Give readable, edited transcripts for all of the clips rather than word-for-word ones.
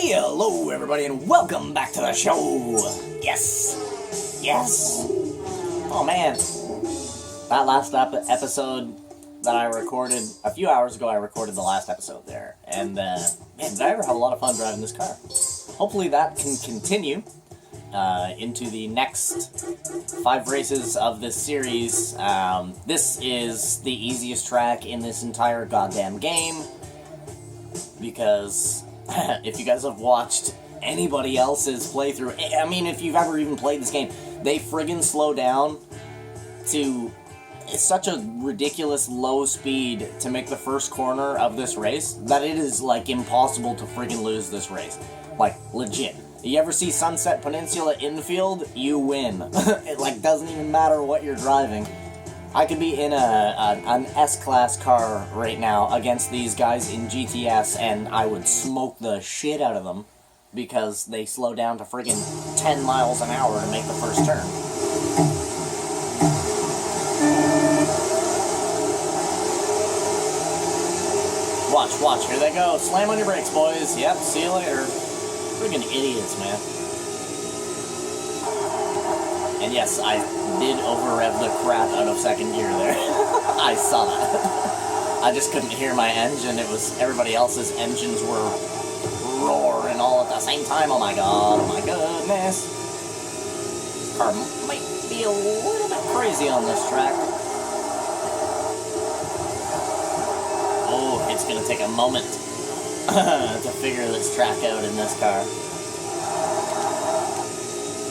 Hey, hello everybody, and welcome back to the show! Yes! Yes! Oh man, that last episode that I recorded, a few hours ago I recorded the last episode there, and man, did I ever have a lot of fun driving this car. Hopefully that can continue into the next 5 races of this series. This is the easiest track in this entire goddamn game, because if you guys have watched anybody else's playthrough, I mean, if you've ever even played this game, they friggin' slow down to such a ridiculous low speed to make the first corner of this race that it is, like, impossible to friggin' lose this race. Like, legit. You ever see Sunset Peninsula infield? You win. It, like, doesn't even matter what you're driving. I could be in an S-Class car right now against these guys in GTS, and I would smoke the shit out of them because they slow down to friggin' 10 miles an hour to make the first turn. Watch, here they go. Slam on your brakes, boys. Yep, see you later. Friggin' idiots, man. And yes, I did over-rev the crap out of second gear there. I saw that. I just couldn't hear my engine. It was everybody else's engines were roaring all at the same time. Oh my god, oh my goodness. This car might be a little bit crazy on this track. Oh, it's gonna take a moment to figure this track out in this car.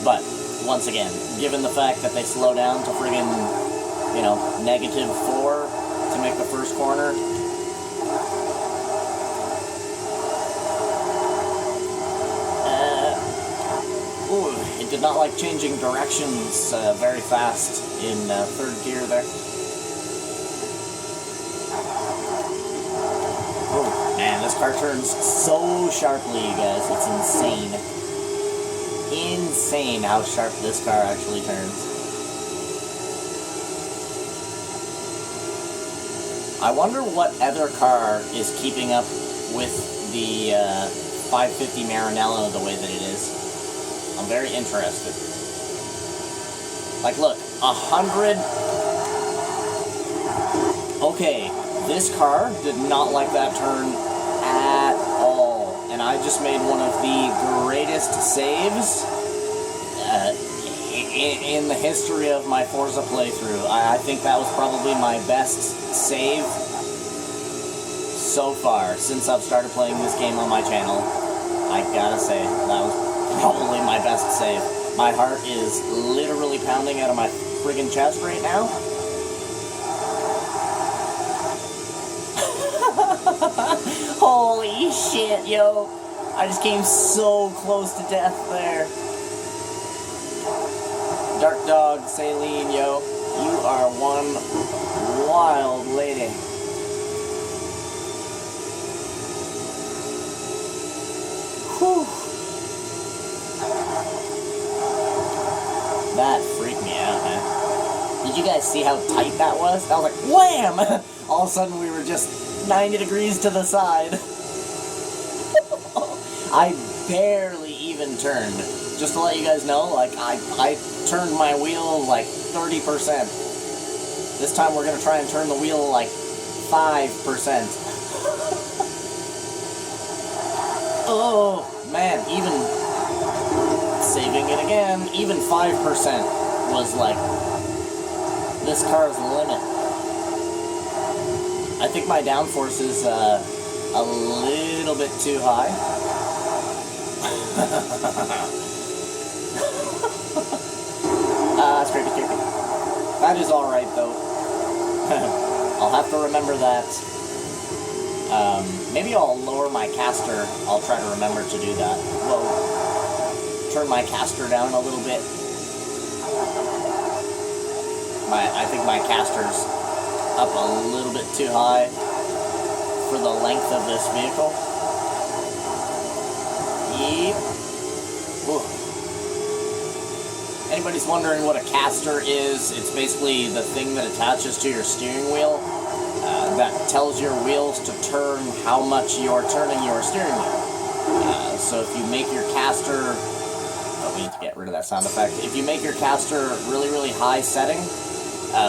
But once again, given the fact that they slow down to friggin', you know, -4 to make the first corner. It did not like changing directions very fast in third gear there. Oh, man, this car turns so sharply, you guys. It's insane. Insane how sharp this car actually turns. I wonder what other car is keeping up with the 550 Maranello the way that it is. I'm very interested. Like, look, 100... Okay, this car did not like that turn at all. And I just made one of the greatest saves in the history of my Forza playthrough. I think that was probably my best save so far since I've started playing this game on my channel. I gotta say, that was probably my best save. My heart is literally pounding out of my friggin' chest right now. Holy shit, yo. I just came so close to death there. Dark Dog, Saleen, yo. You are one wild lady. Whew. That freaked me out, man. Did you guys see how tight that was? I was like, wham! All of a sudden we were just 90 degrees to the side. I barely even turned. Just to let you guys know, like, I turned my wheel like 30%. This time we're gonna try and turn the wheel like 5%. Oh, man, even saving it again, even 5% was like this car's limit. I think my downforce is a little bit too high. Scrapey. That is alright, though. I'll have to remember that. Maybe I'll lower my caster. I'll try to remember to do that. Whoa. Turn my caster down a little bit. I think my caster's up a little bit too high for the length of this vehicle. Yep. Ooh. Anybody's wondering what a caster is, it's basically the thing that attaches to your steering wheel that tells your wheels to turn how much you're turning your steering wheel. So if you make your caster... Oh, we need to get rid of that sound effect. If you make your caster really, really high setting,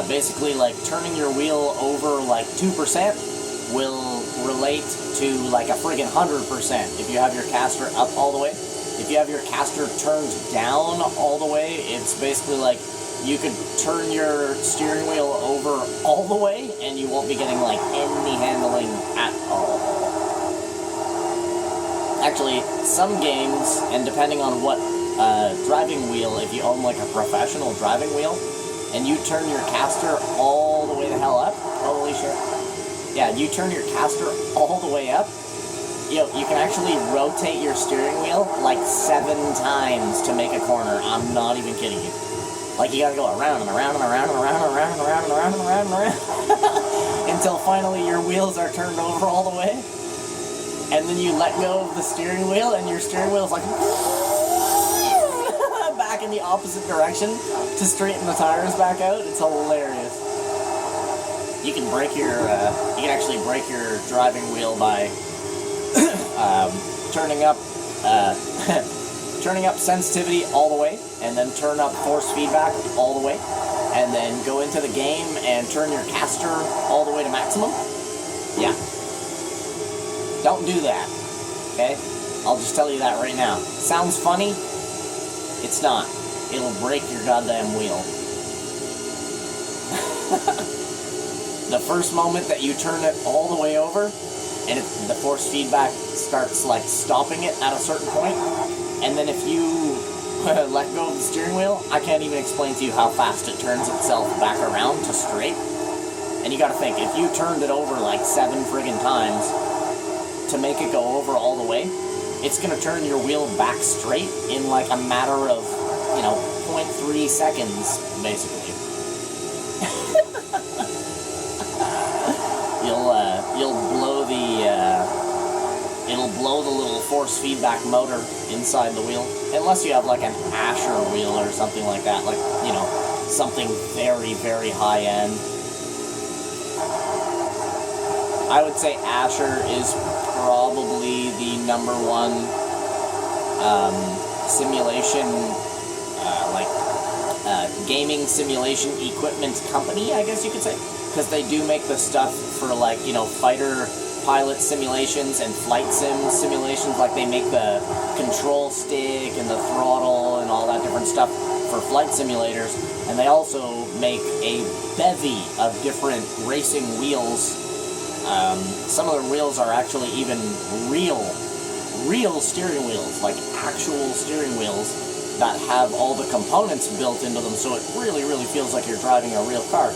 basically, like, turning your wheel over, like, 2% will relate to, like, a friggin' 100% if you have your caster up all the way. If you have your caster turned down all the way, it's basically like you could turn your steering wheel over all the way and you won't be getting, like, any handling at all. Actually, some games, and depending on what driving wheel, if you own, like, a professional driving wheel, and you turn your caster all the way the hell up, holy shit. Yeah, you turn your caster all the way up, you can actually rotate your steering wheel like 7 times to make a corner. I'm not even kidding you. Like, you gotta go around and around and around and around and around and around and around and around and around until finally your wheels are turned over all the way. And then you let go of the steering wheel and your steering wheel is like back in the opposite direction to straighten the tires back out. It's hilarious. You can break your, you can actually break your driving wheel by turning up sensitivity all the way, and then turn up force feedback all the way, and then go into the game and turn your caster all the way to maximum. Yeah. Don't do that. Okay? I'll just tell you that right now. Sounds funny? It's not. It'll break your goddamn wheel. The first moment that you turn it all the way over, and the force feedback starts, like, stopping it at a certain point, and then if you let go of the steering wheel, I can't even explain to you how fast it turns itself back around to straight. And you gotta think, if you turned it over like 7 friggin' times to make it go over all the way, it's gonna turn your wheel back straight in like a matter of, 0.3 seconds, basically. It'll blow the little force feedback motor inside the wheel, unless you have like an Asher wheel or something like that, like, something very, very high end. I would say Asher is probably the #1 simulation, gaming simulation equipment company, I guess you could say, because they do make the stuff for, like, fighter pilot simulations and flight sim simulations. Like, they make the control stick and the throttle and all that different stuff for flight simulators, and they also make a bevy of different racing wheels. Some of the wheels are actually even real steering wheels, like actual steering wheels that have all the components built into them, so it really, really feels like you're driving a real car.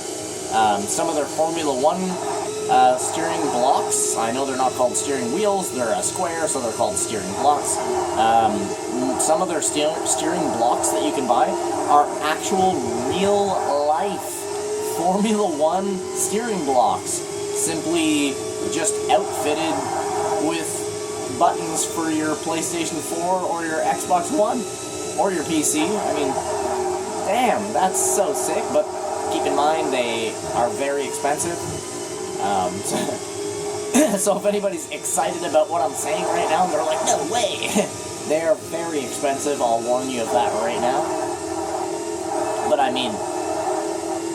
Some of their Formula 1 steering blocks, I know they're not called steering wheels, they're a square, so they're called steering blocks. Some of their steering blocks that you can buy are actual real-life Formula 1 steering blocks, simply just outfitted with buttons for your PlayStation 4 or your Xbox One or your PC. I mean, damn, that's so sick, but keep in mind they are very expensive. So if anybody's excited about what I'm saying right now, they're like, no way! They are very expensive, I'll warn you of that right now. But I mean,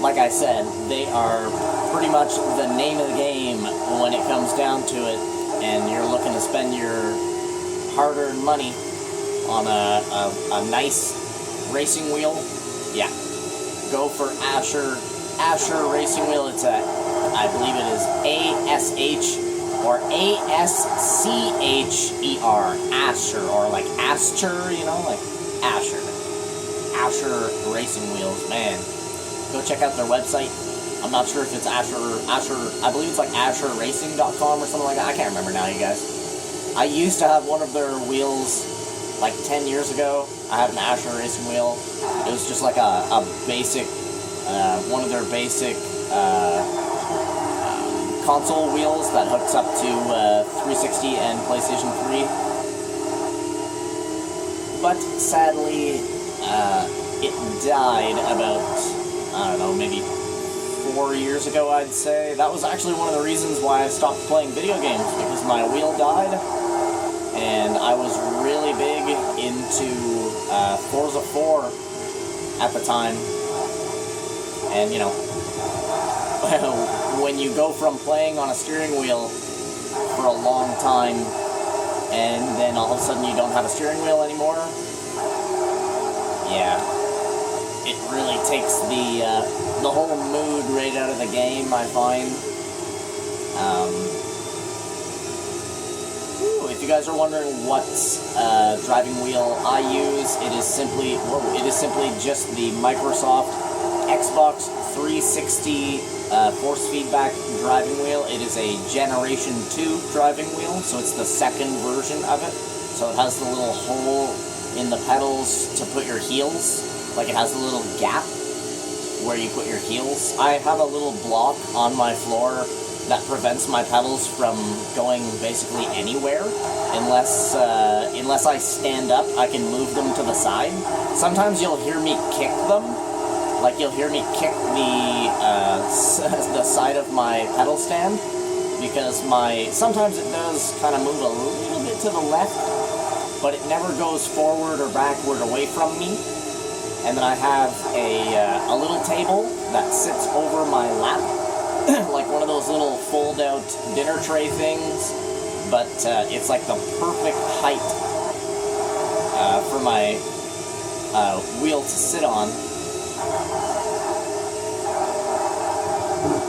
like I said, they are pretty much the name of the game when it comes down to it, and you're looking to spend your hard-earned money on a nice racing wheel. Yeah, go for Asher racing wheel. It's I believe it is ASH or ASCHER, Asher, or like Ascher, like Asher racing wheels. Man, go check out their website. I'm not sure if it's Asher, I believe it's like AsherRacing.com or something like that. I can't remember now, you guys. I used to have one of their wheels like 10 years ago. I had an Asher racing wheel. It was just like a basic, one of their basic console wheels that hooks up to 360 and PlayStation 3. But sadly, it died about, I don't know, maybe 4 years ago, I'd say. That was actually one of the reasons why I stopped playing video games, because my wheel died, and I was really into Forza 4 at the time. And, you know, when you go from playing on a steering wheel for a long time, and then all of a sudden you don't have a steering wheel anymore, yeah, it really takes the whole mood right out of the game, I find. If you guys are wondering what driving wheel I use, it is simply just the Microsoft Xbox 360 force feedback driving wheel. It is a Generation 2 driving wheel, so it's the second version of it. So it has the little hole in the pedals to put your heels, like it has a little gap where you put your heels. I have a little block on my floor that prevents my pedals from going basically anywhere unless I stand up. I can move them to the side. Sometimes you'll hear me kick them. Like, you'll hear me kick the side of my pedal stand, because sometimes it does kind of move a little bit to the left, but it never goes forward or backward away from me. And then I have a little table that sits over my lap, like one of those little fold-out dinner tray things, but it's like the perfect height for my wheel to sit on.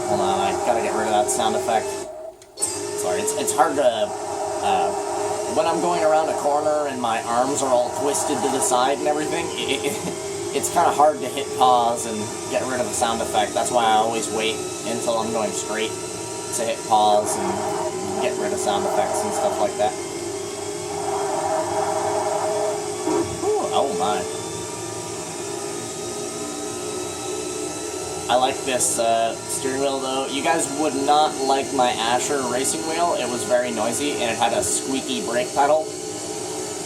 Hold on, I gotta get rid of that sound effect. Sorry, it's hard to, when I'm going around a corner and my arms are all twisted to the side and everything, it's kind of hard to hit pause and get rid of the sound effect. That's why I always wait until I'm going straight to hit pause and get rid of sound effects and stuff like that. Ooh, oh my. I like this steering wheel though. You guys would not like my Asher racing wheel. It was very noisy and it had a squeaky brake pedal.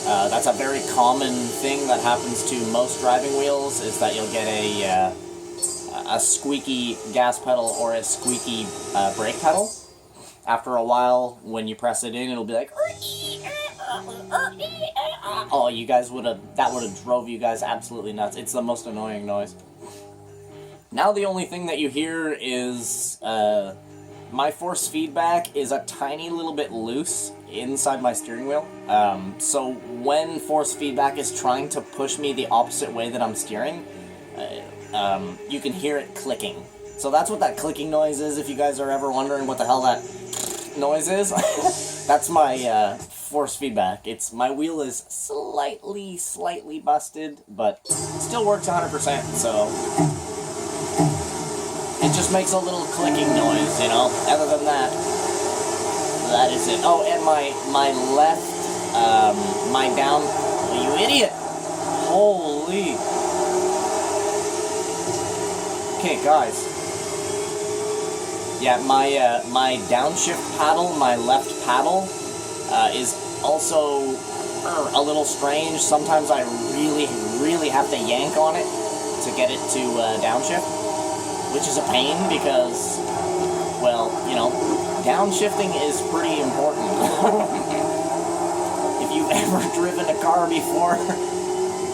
That's a very common thing that happens to most driving wheels, is that you'll get a squeaky gas pedal or a squeaky brake pedal. After a while, when you press it in, it'll be like, oh, you guys that would have drove you guys absolutely nuts. It's the most annoying noise. Now the only thing that you hear is my force feedback is a tiny little bit loose inside my steering wheel. So when force feedback is trying to push me the opposite way that I'm steering, you can hear it clicking. So that's what that clicking noise is, if you guys are ever wondering what the hell that noise is. That's my force feedback. My wheel is slightly busted, but still works 100%, so it just makes a little clicking noise, you know. Other than that, that is it. Oh, and my left, my down, oh, you idiot! Holy. Okay, guys. Yeah, my downshift paddle, my left paddle, is also a little strange. Sometimes I really have to yank on it to get it to downshift, which is a pain because, well, you know, downshifting is pretty important. If you've ever driven a car before,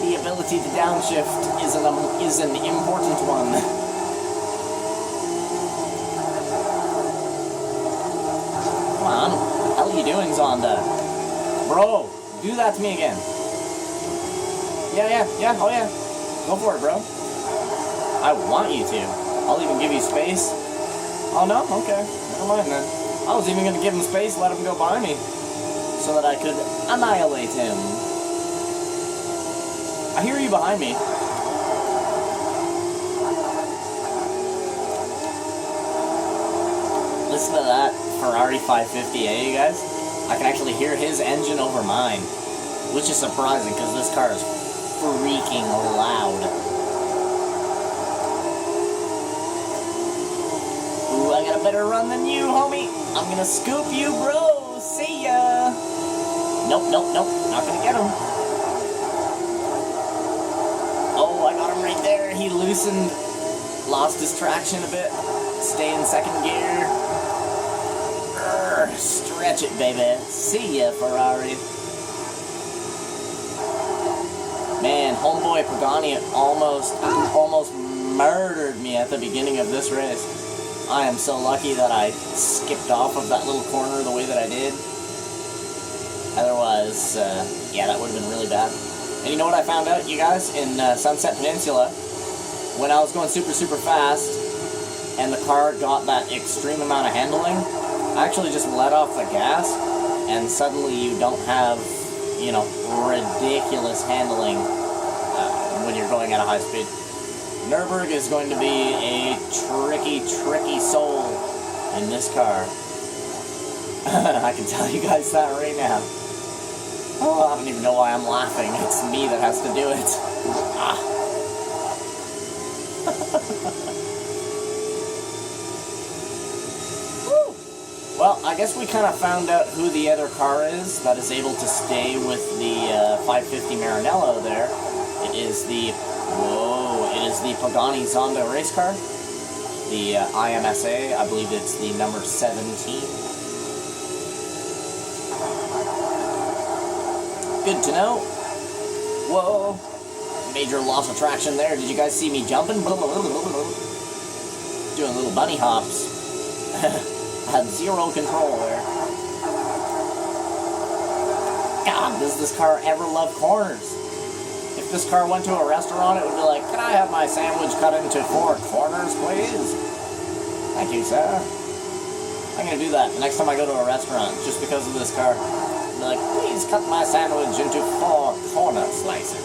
the ability to downshift is an important one. Come on, what the hell are you doing, Zonda? Bro, do that to me again. Yeah, oh yeah. Go for it, bro. I want you to. I'll even give you space. Oh no? Okay. Never mind then. I was even going to give him space, let him go by me, so that I could annihilate him. I hear you behind me. Listen to that Ferrari 550, eh, you guys? I can actually hear his engine over mine, which is surprising because this car is freaking loud. Ooh, I got a better run than you, homie. I'm gonna scoop you, bro. See ya. Nope. Not gonna get him. Oh, I got him right there. He loosened, lost his traction a bit. Stay in second gear. Stretch it, baby. See ya, Ferrari. homeboy Pagani almost murdered me at the beginning of this race. I am so lucky that I skipped off of that little corner the way that I did. Otherwise, yeah, that would have been really bad. And you know what I found out, you guys, in Sunset Peninsula, when I was going super, super fast, and the car got that extreme amount of handling, I actually just let off the gas, and suddenly you don't have, you know, ridiculous handling when you're going at a high speed. Nürburgring is going to be a tricky, tricky soul in this car. I can tell you guys that right now. Oh, I don't even know why I'm laughing. It's me that has to do it. Ah. Woo. Well, I guess we kind of found out who the other car is that is able to stay with the 550 Maranello there. It is the... Whoa, it is the Pagani Zonda race car. The IMSA, I believe it's the number 17. Good to know. Whoa. Major loss of traction there. Did you guys see me jumping? Doing little bunny hops. Had zero control there. God, does this car ever love corners? If this car went to a restaurant, it would be like, can I have my sandwich cut into 4 corners, please? Thank you, sir. I'm going to do that the next time I go to a restaurant, just because of this car. I'll be like, please cut my sandwich into 4 corner slices.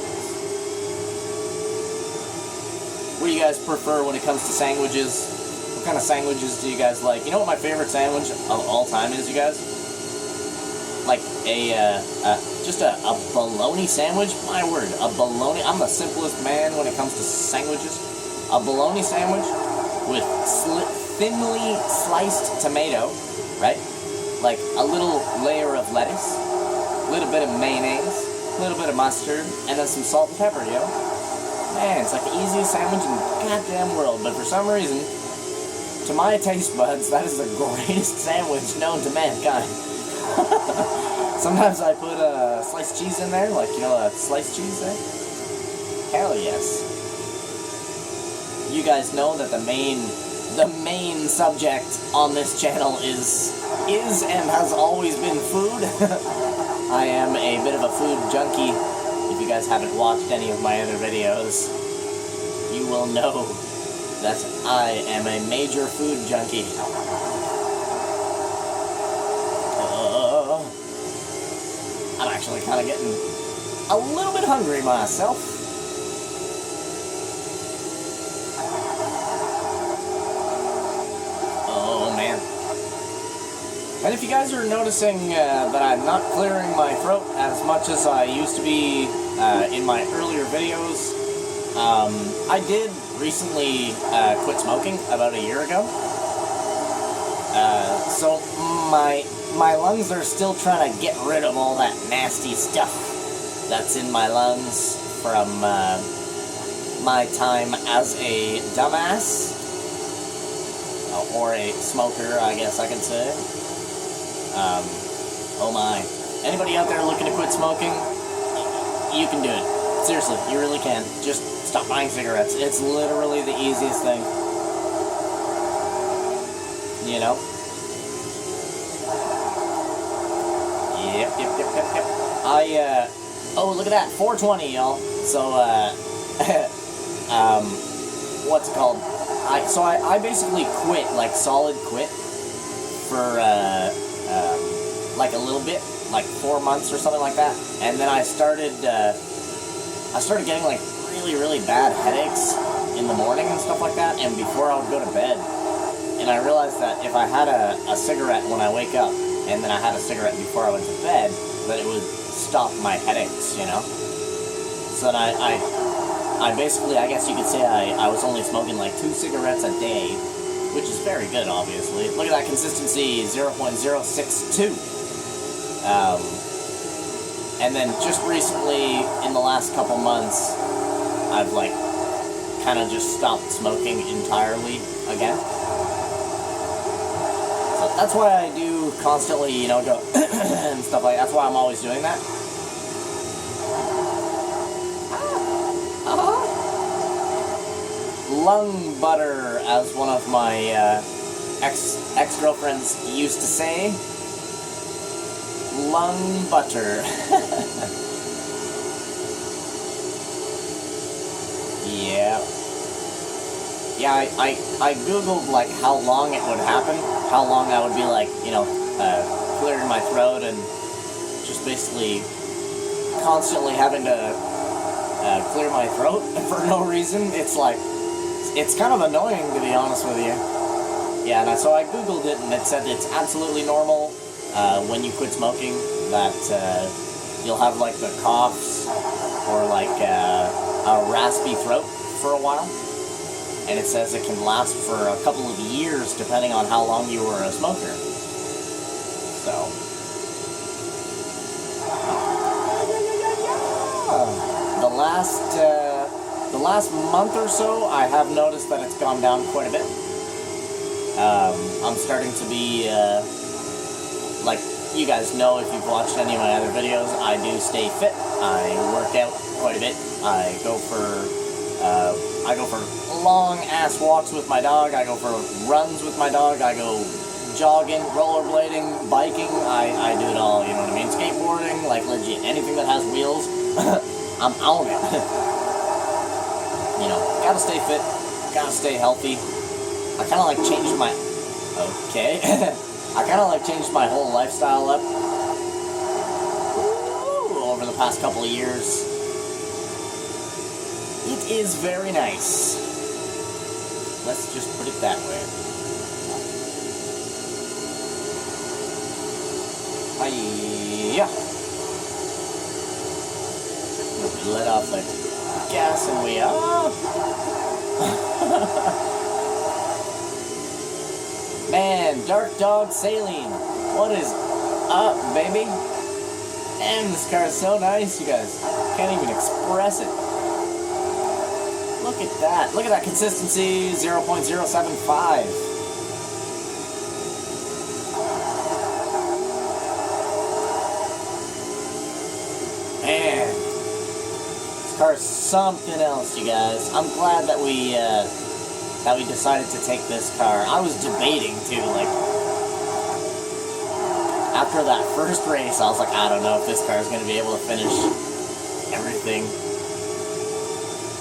What do you guys prefer when it comes to sandwiches? What kind of sandwiches do you guys like? You know what my favorite sandwich of all time is, you guys? Like just a bologna sandwich. My word, a bologna. I'm the simplest man when it comes to sandwiches. A bologna sandwich with thinly sliced tomato, right? Like a little layer of lettuce, a little bit of mayonnaise, a little bit of mustard, and then some salt and pepper, yo. Man, it's like the easiest sandwich in the goddamn world. But for some reason, to my taste buds, that is the greatest sandwich known to mankind. Sometimes I put sliced cheese in there, like, you know, sliced cheese there. Hell yes. You guys know that the main subject on this channel is and has always been food. I am a bit of a food junkie. If you guys haven't watched any of my other videos, you will know that I am a major food junkie. I'm actually kind of getting a little bit hungry myself. Oh, man. And if you guys are noticing that I'm not clearing my throat as much as I used to be in my earlier videos, I did recently quit smoking about a year ago. So my lungs are still trying to get rid of all that nasty stuff that's in my lungs from my time as a dumbass, or a smoker, I guess I can say. Oh my. Anybody out there looking to quit smoking, you can do it. Seriously, you really can. Just stop buying cigarettes. It's literally the easiest thing. You know? Yep. Oh, look at that, 420, y'all. So, what's it called? I basically quit, like, solid quit for, like a little bit, like 4 months or something like that. And then I started getting, like, really, really bad headaches in the morning and stuff like that, and before I would go to bed. And I realized that if I had a cigarette when I wake up, and then I had a cigarette before I went to bed, that it would stop my headaches, you know? So then I basically, I guess you could say I was only smoking like 2 cigarettes a day, which is very good, obviously. Look at that consistency, 0.062. And then just recently, in the last couple months, I've like kind of just stopped smoking entirely again. So that's why I do constantly, you know, go and stuff like that. That's why I'm always doing that. lung butter, as one of my ex-girlfriends used to say. Lung butter. Yeah. Yeah, I googled, like, how long it would happen, how long I would be, like, you know, clearing my throat and just basically constantly having to clear my throat for no reason. It's like, it's kind of annoying, to be honest with you. Yeah, and so I googled it, and it said it's absolutely normal when you quit smoking, that you'll have, like, the coughs or, like, a raspy throat for a while. And it says it can last for a couple of years depending on how long you were a smoker. So. The last month or so, I have noticed that it's gone down quite a bit. I'm starting to be, like you guys know if you've watched any of my other videos, I do stay fit. I work out quite a bit. I go for long-ass walks with my dog, I go for runs with my dog, I go jogging, rollerblading, biking, I do it all, you know what I mean? Skateboarding, like legit, anything that has wheels, I'm on it. You know, gotta stay fit, gotta stay healthy. I kinda like changed my... Okay. I kinda like changed my whole lifestyle up over the past couple of years. It is very nice. Let's just put it that way. Hiya. We let off the gas and we are. Man, Dark Dog Saleen. What is up, baby? Man, this car is so nice, you guys. Can't even express it. Look at that. Look at that consistency, 0.075. Man, this car is something else, you guys. I'm glad that we decided to take this car. I was debating too, like, after that first race, I was like, I don't know if this car is going to be able to finish everything.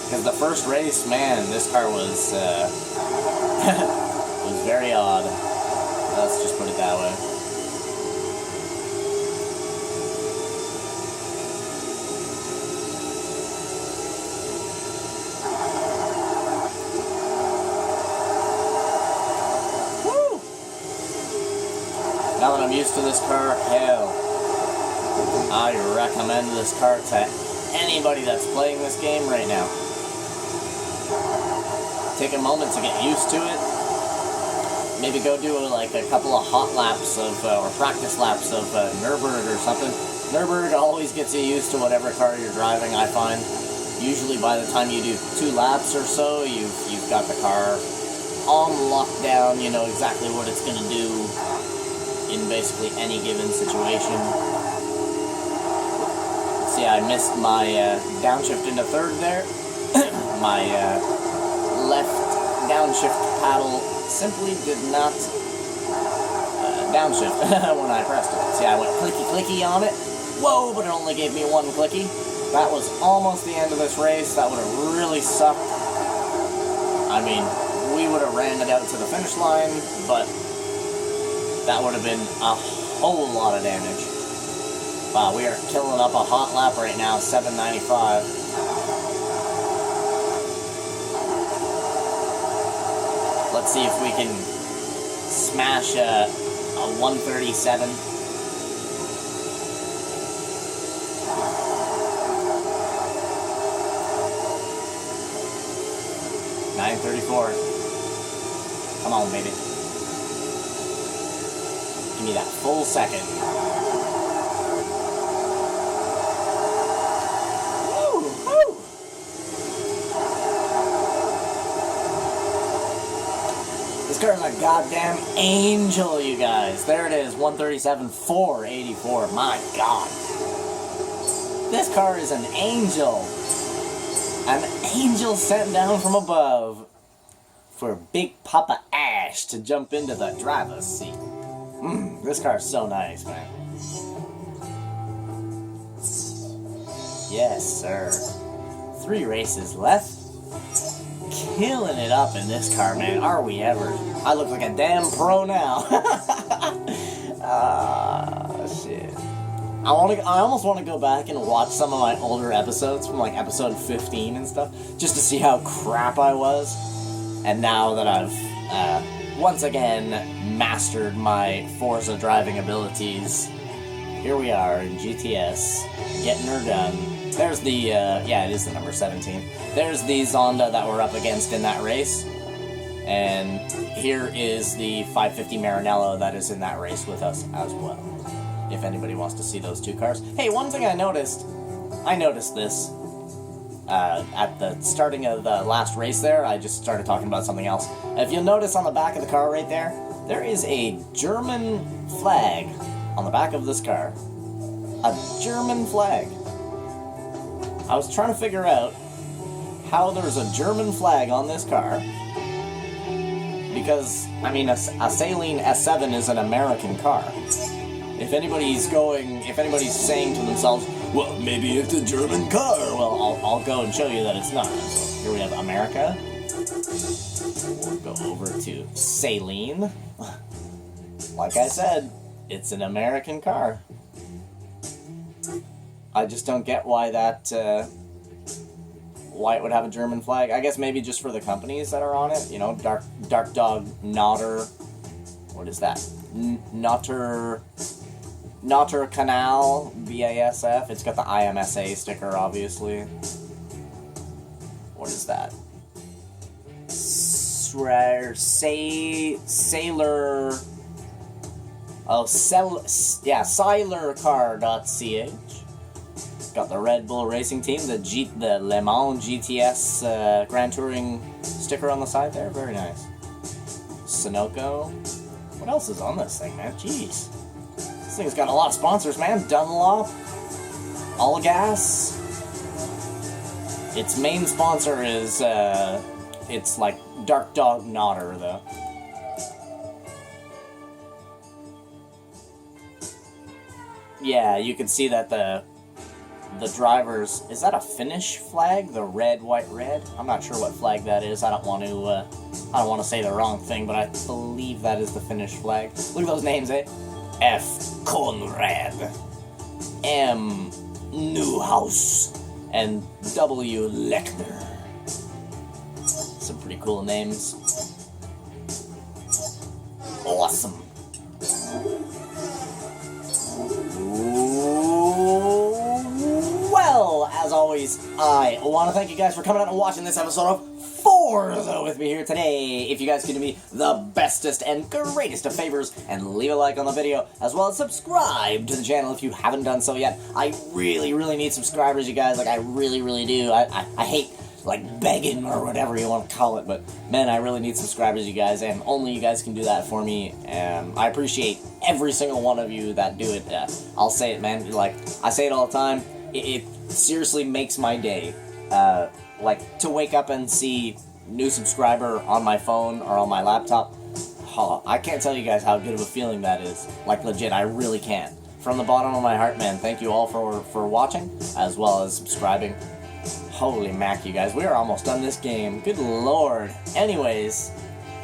Because the first race, man, this car was, was very odd. Let's just put it that way. Woo! Now that I'm used to this car, hell, I recommend this car to anybody that's playing this game right now. Take a moment to get used to it. Maybe go do like a couple of hot laps of, or practice laps of Nürburgring or something. Nürburgring always gets you used to whatever car you're driving, I find. Usually by the time you do 2 laps or so, you've got the car on lockdown, you know exactly what it's going to do in basically any given situation. See, I missed my downshift into third there. My left downshift paddle simply did not downshift when I pressed it. See, I went clicky-clicky on it. Whoa, but it only gave me 1 clicky. That was almost the end of this race. That would have really sucked. I mean, we would have ran it out to the finish line, but that would have been a whole lot of damage. Wow, we are killing up a hot lap right now, 795. Let's see if we can smash a 137. .934. Come on, baby. Give me that full second. This car is a goddamn angel, you guys. There it is, 137,484. My God. This car is an angel. An angel sent down from above. for Big Papa Ash to jump into the driver's seat. This car's so nice, man. Yes, sir. 3 races left. Killing it up in this car, man. Are we ever? I look like a damn pro now. Shit. I almost want to go back and watch some of my older episodes from like episode 15 and stuff, just to see how crap I was. And now that I've once again mastered my Forza driving abilities, here we are in GTS, getting her done. There's the, yeah, it is the number 17. There's the Zonda that we're up against in that race. And here is the 550 Maranello that is in that race with us as well. If anybody wants to see those 2 cars. Hey, one thing I noticed this at the starting of the last race there. I just started talking about something else. If you'll notice on the back of the car right there, there is a German flag on the back of this car. A German flag. I was trying to figure out how there's a German flag on this car. Because, I mean, a Saleen S7 is an American car. If anybody's saying to themselves, well, maybe it's a German car, well, I'll go and show you that it's not. So here we have America. We'll go over to Saleen. Like I said, it's an American car. I just don't get why why it would have a German flag. I guess maybe just for the companies that are on it. You know, Dark Dog Notter. What is that? Notter Canal BASF. It's got the IMSA sticker, obviously. What is that? Sailor. Oh, Silercar.ch. Got the Red Bull Racing Team, the Le Mans GTS Grand Touring sticker on the side there. Very nice. Sunoco. What else is on this thing, man? Jeez. This thing's got a lot of sponsors, man. Dunlop. All Gas. Its main sponsor is, it's like Dark Dog Notter, though. Yeah, you can see that the drivers, is that a Finnish flag? The red, white, red? I'm not sure what flag that is. I don't want to say the wrong thing, but I believe that is the Finnish flag. Look at those names, eh? F. Conrad, M. Newhouse, and W. Lechner. Some pretty cool names. Awesome. Well, as always, I want to thank you guys for coming out and watching this episode of Forza with me here today. If you guys can do me the bestest and greatest of favors and leave a like on the video, as well as subscribe to the channel if you haven't done so yet. I really, really need subscribers, you guys. Like, I really, really do. I hate, like, begging or whatever you want to call it, but, man, I really need subscribers, you guys, and only you guys can do that for me. I appreciate every single one of you that do it. I'll say it, man. Like, I say it all the time. It seriously makes my day. Like, to wake up and see new subscriber on my phone or on my laptop, I can't tell you guys how good of a feeling that is. Like, legit, I really can't. From the bottom of my heart, man, thank you all for watching, as well as subscribing. Holy mac, you guys, we are almost done this game. Good lord. Anyways,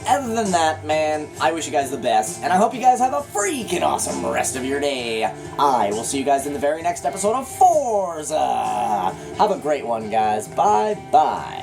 other than that, man, I wish you guys the best, and I hope you guys have a freaking awesome rest of your day. I will see you guys in the very next episode of Forza. Have a great one, guys. Bye-bye.